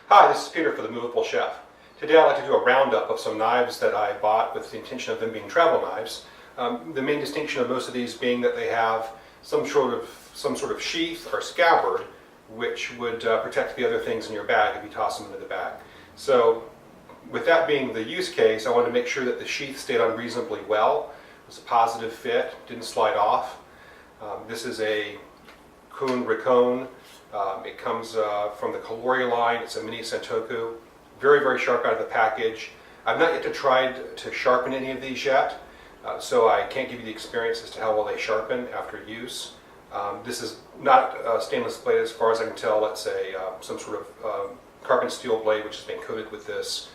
Hi, this is Peter for The Movable Chef. Today I'd like to do a roundup of some knives that I bought with the intention of them being travel knives. The main distinction of most of these being that they have some sort of sheath or scabbard which would protect the other things in your bag if you toss them into the bag. So with that being the use case, I wanted to make sure that the sheath stayed on reasonably well. It was a positive fit, didn't slide off. This is a Kuhn Rikon. It comes from the Kalori line. It's a mini Santoku. Very, very sharp out of the package. I've not yet tried to sharpen any of these yet, so I can't give you the experience as to how well they sharpen after use. This is not a stainless blade as far as I can tell. It's some sort of carbon steel blade which has been coated with this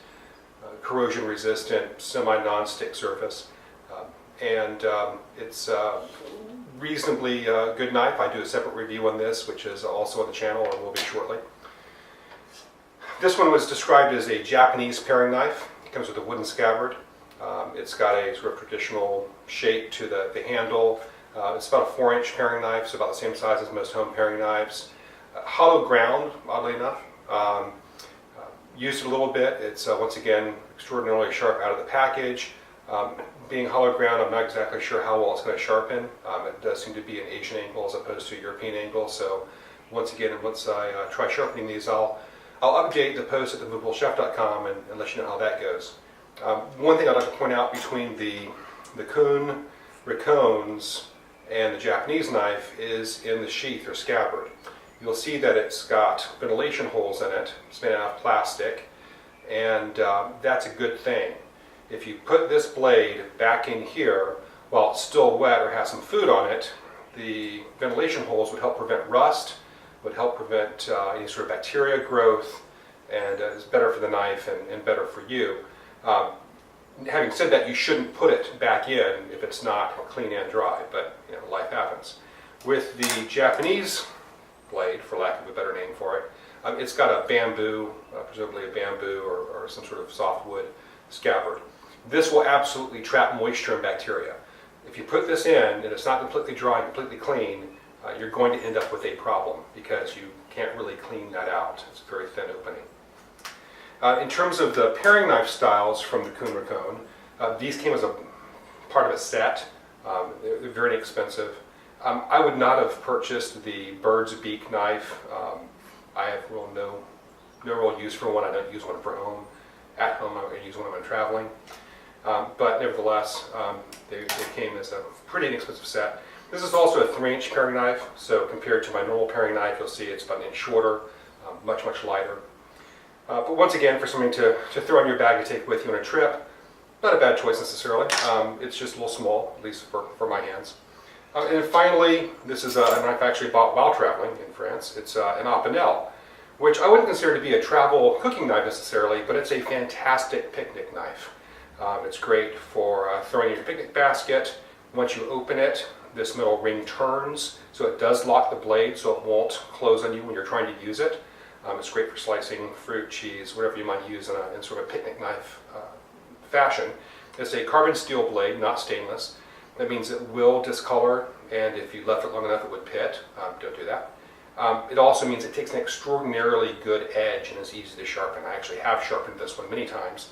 corrosion resistant semi-non-stick surface. It's reasonably good knife. I do a separate review on this, which is also on the channel and will be shortly. This one was described as a Japanese paring knife. It comes with a wooden scabbard. It's got a sort of traditional shape to the handle. It's about a 4-inch paring knife, so about the same size as most home paring knives. Hollow ground, oddly enough. Used it a little bit. It's once again extraordinarily sharp out of the package. Being hollow ground, I'm not exactly sure how well it's going to sharpen. It does seem to be an Asian angle as opposed to a European angle. So once again, once I try sharpening these, I'll update the post at themovablechef.com and let you know how that goes. One thing I'd like to point out between the Kuhn Rikons and the Japanese knife is in the sheath or scabbard. You'll see that it's got ventilation holes in it. It's made out of plastic, and that's a good thing. If you put this blade back in here while it's still wet or has some food on it, the ventilation holes would help prevent rust, would help prevent any sort of bacteria growth, and is better for the knife and better for you. Having said that, you shouldn't put it back in if it's not clean and dry, but you know, life happens. With the Japanese blade, for lack of a better name for it, it's got a bamboo, presumably a bamboo or some sort of softwood scabbard. This will absolutely trap moisture and bacteria. If you put this in and it's not completely dry and completely clean, you're going to end up with a problem because you can't really clean that out. It's a very thin opening. In terms of the paring knife styles from the Kuhn Rikon, these came as a part of a set. They're very inexpensive. I would not have purchased the bird's beak knife. I have no real use for one. I don't use one for home. At home, I use one when I'm traveling. But nevertheless, they came as a pretty inexpensive set. This is also a 3-inch paring knife, so compared to my normal paring knife, you'll see it's about an inch shorter, much lighter. But once again, for something to throw in your bag to take with you on a trip, not a bad choice necessarily. It's just a little small, at least for my hands. And then finally, this is a knife I actually bought while traveling in France. It's an Opinel, which I wouldn't consider to be a travel cooking knife necessarily, but it's a fantastic picnic knife. It's great for throwing in your picnic basket. Once you open it, this metal ring turns, so it does lock the blade so it won't close on you when you're trying to use it. It's great for slicing fruit, cheese, whatever you might use in sort of a picnic knife fashion. It's a carbon steel blade, not stainless. That means it will discolor, and if you left it long enough, it would pit. Don't do that. It also means it takes an extraordinarily good edge and is easy to sharpen. I actually have sharpened this one many times,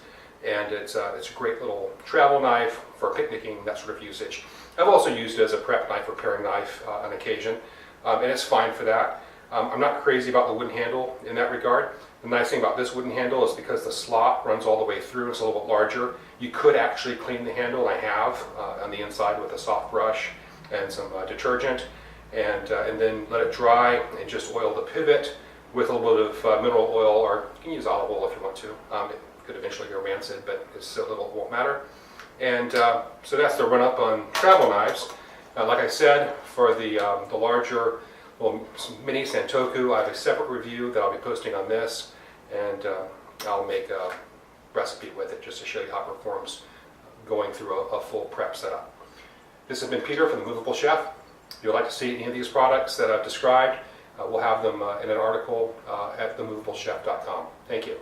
and it's a great little travel knife for picnicking, that sort of usage. I've also used it as a prep knife or paring knife on occasion, and it's fine for that. I'm not crazy about the wooden handle in that regard. The nice thing about this wooden handle is because the slot runs all the way through, it's a little bit larger. You could actually clean the handle, and I have, on the inside with a soft brush and some detergent, and then let it dry and just oil the pivot with a little bit of mineral oil, or you can use olive oil if you want to. It could eventually go rancid, but it's so little it won't matter. And so that's the run-up on travel knives. Like I said, for the larger mini Santoku, I have a separate review that I'll be posting on this, and I'll make a recipe with it just to show you how it performs going through a full prep setup. This has been Peter from The Movable Chef. If you'd like to see any of these products that I've described, we'll have them in an article at themovablechef.com. Thank you.